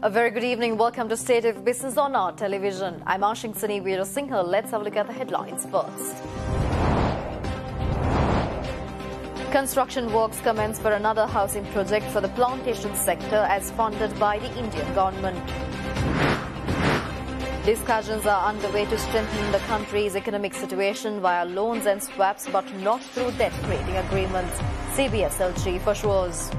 A very good evening. Welcome to State of Business on our television. I'm Ashing Sani Veerasinghe. Let's have a look at the headlines first. Construction works commence for another housing project for the plantation sector as funded by the Indian government. Discussions are underway to strengthen the country's economic situation via loans and swaps, but not through debt-creating agreements, CBSL chief assures.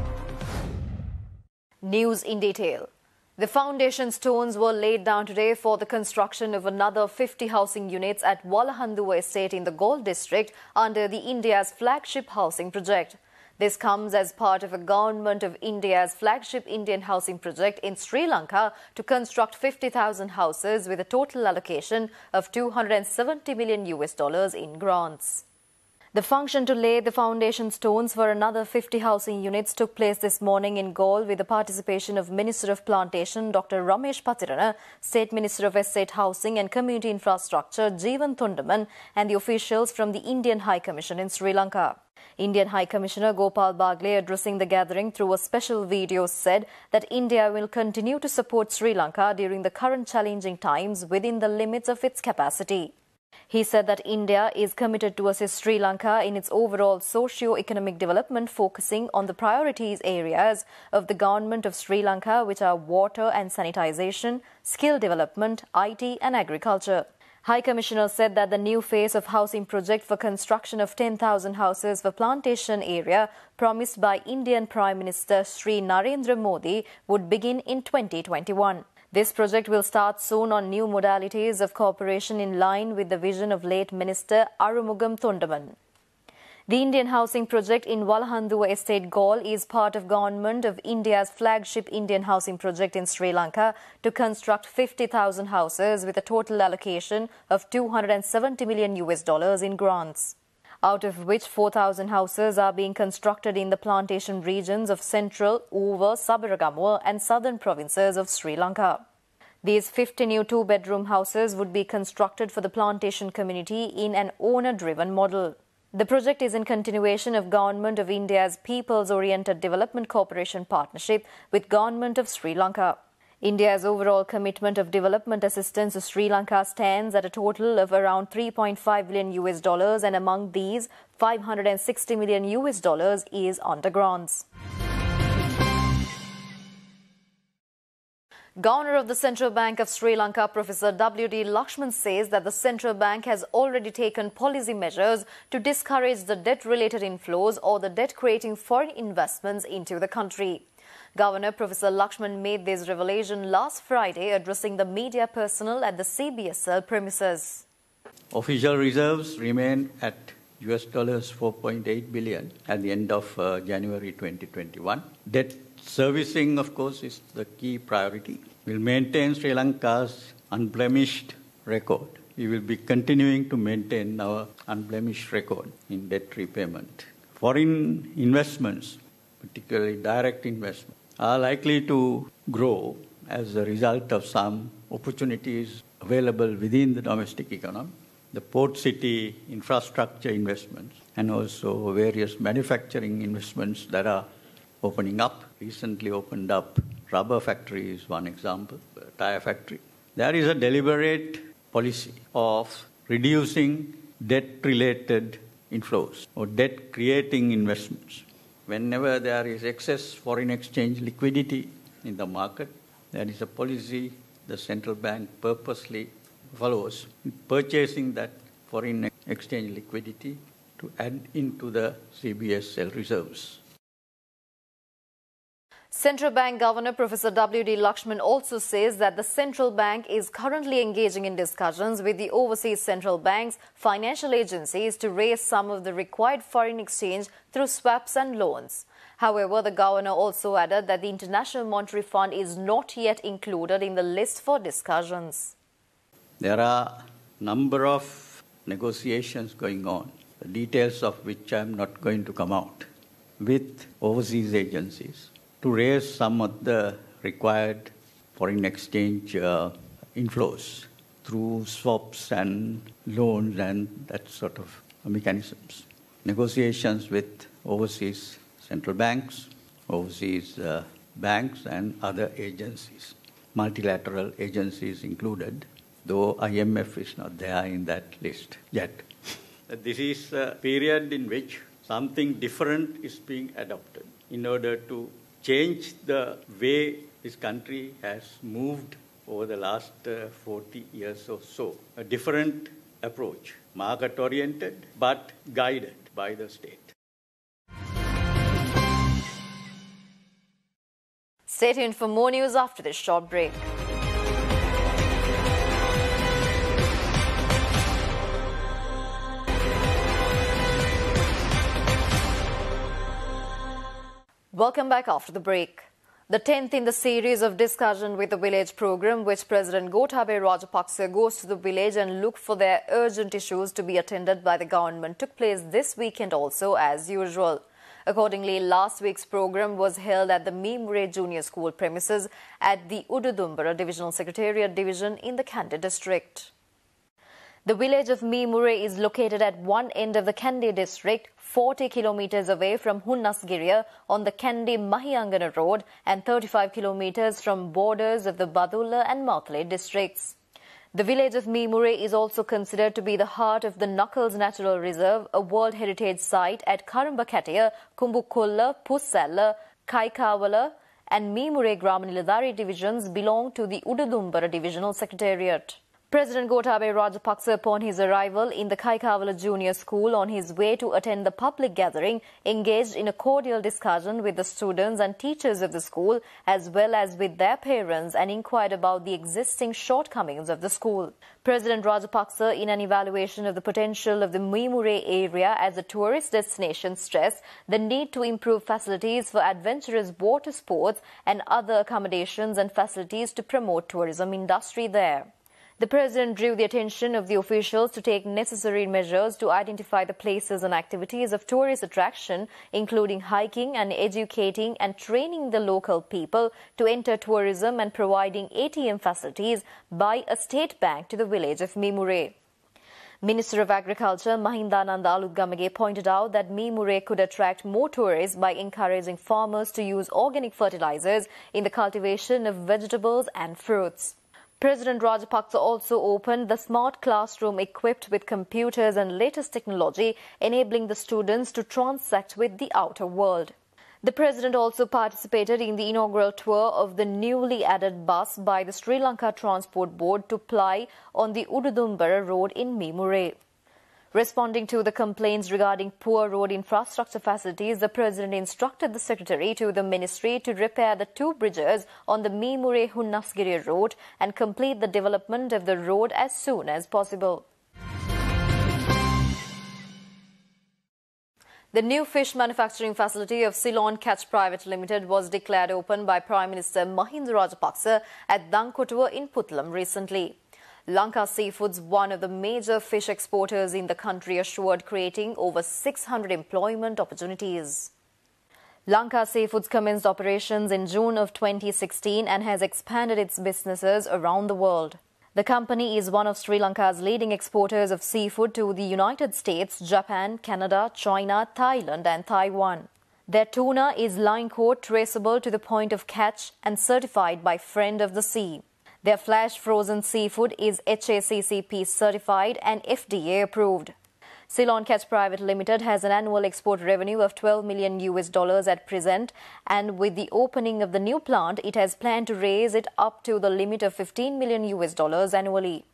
News in detail. The foundation stones were laid down today for the construction of another 50 housing units at Wallahanduwa Estate in the Galle district under the India's flagship housing project. This comes as part of a Government of India's flagship Indian housing project in Sri Lanka to construct 50,000 houses with a total allocation of $270 million in grants. The function to lay the foundation stones for another 50 housing units took place this morning in Galle with the participation of Minister of Plantation Dr. Ramesh Patirana, State Minister of Estate Housing and Community Infrastructure Jeevan Thundaman and the officials from the Indian High Commission in Sri Lanka. Indian High Commissioner Gopal Bagle, addressing the gathering through a special video, said that India will continue to support Sri Lanka during the current challenging times within the limits of its capacity. He said that India is committed to assist Sri Lanka in its overall socio-economic development, focusing on the priorities areas of the Government of Sri Lanka, which are water and sanitisation, skill development, IT and agriculture. High Commissioner said that the new phase of housing project for construction of 10,000 houses for plantation area promised by Indian Prime Minister Sri Narendra Modi would begin in 2021. This project will start soon on new modalities of cooperation in line with the vision of late Minister Arumugam Thundaman. The Indian housing project in Wallahanduwa Estate Galle is part of Government of India's flagship Indian housing project in Sri Lanka to construct 50,000 houses with a total allocation of $270 million in grants, out of which 4,000 houses are being constructed in the plantation regions of central, Uva, Sabaragamuwa and southern provinces of Sri Lanka. These 50 new two-bedroom houses would be constructed for the plantation community in an owner-driven model. The project is in continuation of Government of India's Peoples-Oriented Development Cooperation Partnership with Government of Sri Lanka. India's overall commitment of development assistance to Sri Lanka stands at a total of around $3.5 billion, and among these, $560 million is under grants. Governor of the Central Bank of Sri Lanka, Professor W.D. Lakshman, says that the central bank has already taken policy measures to discourage the debt-related inflows or the debt-creating foreign investments into the country. Governor Professor Lakshman made this revelation last Friday addressing the media personnel at the CBSL premises. Official reserves remain at $4.8 billion at the end of January 2021. Debt servicing, of course, is the key priority. We'll maintain Sri Lanka's unblemished record. We will be continuing to maintain our unblemished record in debt repayment. Foreign investments, particularly direct investments, are likely to grow as a result of some opportunities available within the domestic economy, the port city infrastructure investments, and also various manufacturing investments that are opening up. Recently opened up rubber factory is one example, tire factory. There is a deliberate policy of reducing debt-related inflows or debt-creating investments. Whenever there is excess foreign exchange liquidity in the market, there is a policy the central bank purposely follows in purchasing that foreign exchange liquidity to add into the CBSL reserves. Central Bank Governor Professor W.D. Lakshman also says that the central bank is currently engaging in discussions with the overseas central banks, financial agencies to raise some of the required foreign exchange through swaps and loans. However, the governor also added that the International Monetary Fund is not yet included in the list for discussions. There are a number of negotiations going on, the details of which I am not going to come out, with overseas agencies to raise some of the required foreign exchange inflows through swaps and loans and that sort of mechanisms. Negotiations with overseas central banks, overseas banks and other agencies. multilateral agencies included, though IMF is not there in that list yet. This is a period in which something different is being adopted in order to change the way this country has moved over the last 40 years or so. A different approach, market-oriented but guided by the state. Stay tuned for more news after this short break. Welcome back after the break. The 10th in the series of discussion with the village program, which President Gotabaya Rajapaksa goes to the village and look for their urgent issues to be attended by the government, took place this weekend also as usual. Accordingly, last week's program was held at the Meemure Junior School premises at the Ududumbara Divisional Secretariat Division in the Kandy district. The village of Meemure is located at one end of the Kandy district, 40 kilometers away from Hunnasgiriya on the Kandy-Mahiyangana road and 35 kilometers from borders of the Badulla and Mauthale districts. The village of Meemure is also considered to be the heart of the Knuckles Natural Reserve, a World Heritage Site at Karumbakatiya, Kumbukulla, Pussalla, Kaikavala and Meemure Grama-Niladhari divisions belong to the Ududumbara Divisional Secretariat. President Gotabaya Rajapaksa, upon his arrival in the Kaikavala Junior School on his way to attend the public gathering, engaged in a cordial discussion with the students and teachers of the school as well as with their parents and inquired about the existing shortcomings of the school. President Rajapaksa, in an evaluation of the potential of the Meemure area as a tourist destination, stressed the need to improve facilities for adventurous water sports and other accommodations and facilities to promote tourism industry there. The President drew the attention of the officials to take necessary measures to identify the places and activities of tourist attraction, including hiking and educating and training the local people to enter tourism and providing ATM facilities by a state bank to the village of Meemure. Minister of Agriculture Mahindananda Alutgamage pointed out that Meemure could attract more tourists by encouraging farmers to use organic fertilizers in the cultivation of vegetables and fruits. President Rajapaksa also opened the smart classroom equipped with computers and latest technology, enabling the students to transact with the outer world. The President also participated in the inaugural tour of the newly added bus by the Sri Lanka Transport Board to ply on the Ududumbara road in Meemure. Responding to the complaints regarding poor road infrastructure facilities, the President instructed the Secretary to the Ministry to repair the two bridges on the Meemure-Hunnasgiriya road and complete the development of the road as soon as possible. The new fish manufacturing facility of Ceylon Catch Private Limited was declared open by Prime Minister Mahinda Rajapaksa at Dankotuwa in Puttalam recently. Lanka Seafoods, one of the major fish exporters in the country, assured creating over 600 employment opportunities. Lanka Seafoods commenced operations in June of 2016 and has expanded its businesses around the world. The company is one of Sri Lanka's leading exporters of seafood to the United States, Japan, Canada, China, Thailand and Taiwan. Their tuna is line-caught, traceable to the point of catch and certified by Friend of the Sea. Their flash frozen seafood is HACCP certified and FDA approved. Ceylon Catch Private Limited has an annual export revenue of $12 million at present, and with the opening of the new plant, it has planned to raise it up to the limit of $15 million annually.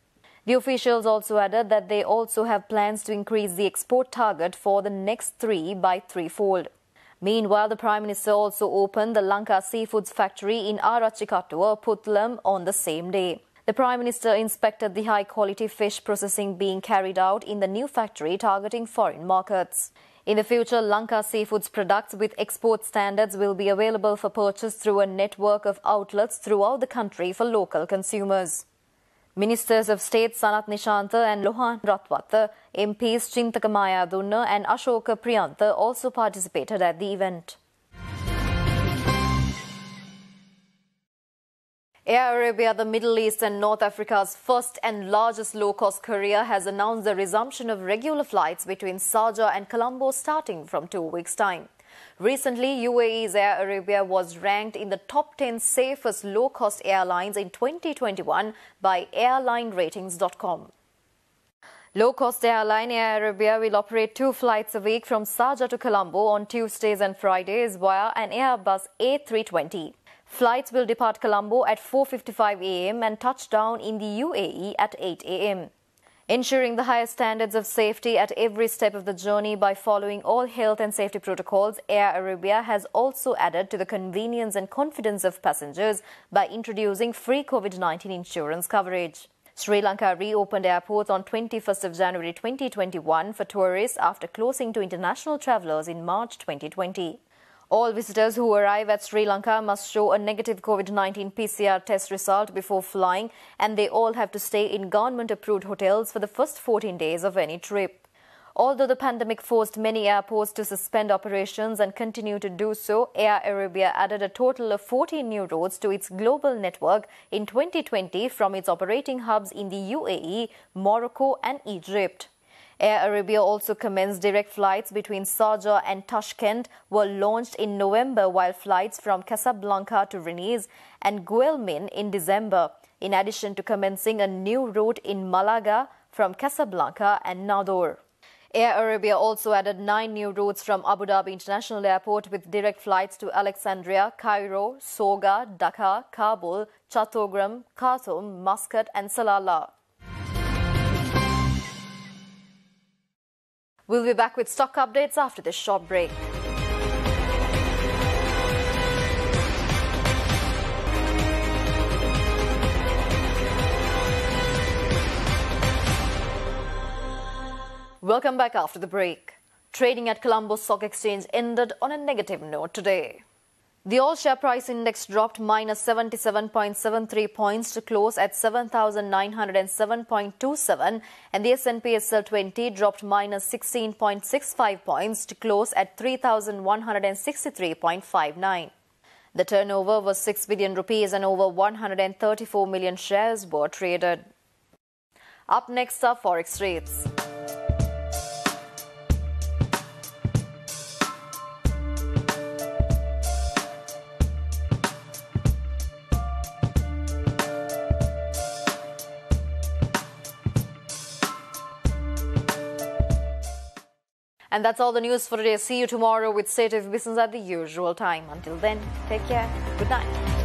The officials also added that they also have plans to increase the export target for the next 3 by 3-fold. Meanwhile, the Prime Minister also opened the Lanka Seafoods factory in Arachikattuwa, Puttalam on the same day. The Prime Minister inspected the high-quality fish processing being carried out in the new factory targeting foreign markets. In the future, Lanka Seafoods products with export standards will be available for purchase through a network of outlets throughout the country for local consumers. Ministers of State Sanat Nishantha and Lohan Ratwatha, MPs Chintaka Mayadunna and Ashoka Priyantha also participated at the event. Air Arabia, the Middle East and North Africa's first and largest low-cost carrier, has announced the resumption of regular flights between Sharjah and Colombo starting from 2 weeks' time. Recently, UAE's Air Arabia was ranked in the top 10 safest low-cost airlines in 2021 by airlineratings.com. Low-cost airline Air Arabia will operate 2 flights a week from Sharjah to Colombo on Tuesdays and Fridays via an Airbus A320. Flights will depart Colombo at 4:55 a.m. and touch down in the UAE at 8 a.m. Ensuring the highest standards of safety at every step of the journey by following all health and safety protocols, Air Arabia has also added to the convenience and confidence of passengers by introducing free COVID-19 insurance coverage. Sri Lanka reopened airports on 21st of January 2021 for tourists after closing to international travellers in March 2020. All visitors who arrive at Sri Lanka must show a negative COVID-19 PCR test result before flying, and they all have to stay in government-approved hotels for the first 14 days of any trip. Although the pandemic forced many airports to suspend operations and continue to do so, Air Arabia added a total of 14 new routes to its global network in 2020 from its operating hubs in the UAE, Morocco and Egypt. Air Arabia also commenced direct flights between Sharjah and Tashkent were launched in November, while flights from Casablanca to Rennes and Guelmin in December, in addition to commencing a new route in Malaga from Casablanca and Nador. Air Arabia also added 9 new routes from Abu Dhabi International Airport with direct flights to Alexandria, Cairo, Soga, Dhaka, Kabul, Chattogram, Khartoum, Muscat and Salalah. We'll be back with stock updates after this short break. Welcome back after the break. Trading at Colombo Stock Exchange ended on a negative note today. The all-share price index dropped minus 77.73 points to close at 7,907.27, and the S&P SL 20 dropped minus 16.65 points to close at 3,163.59. The turnover was 6 billion rupees and over 134 million shares were traded. Up next are forex rates. And that's all the news for today. See you tomorrow with State of Business at the usual time. Until then, take care. Good night.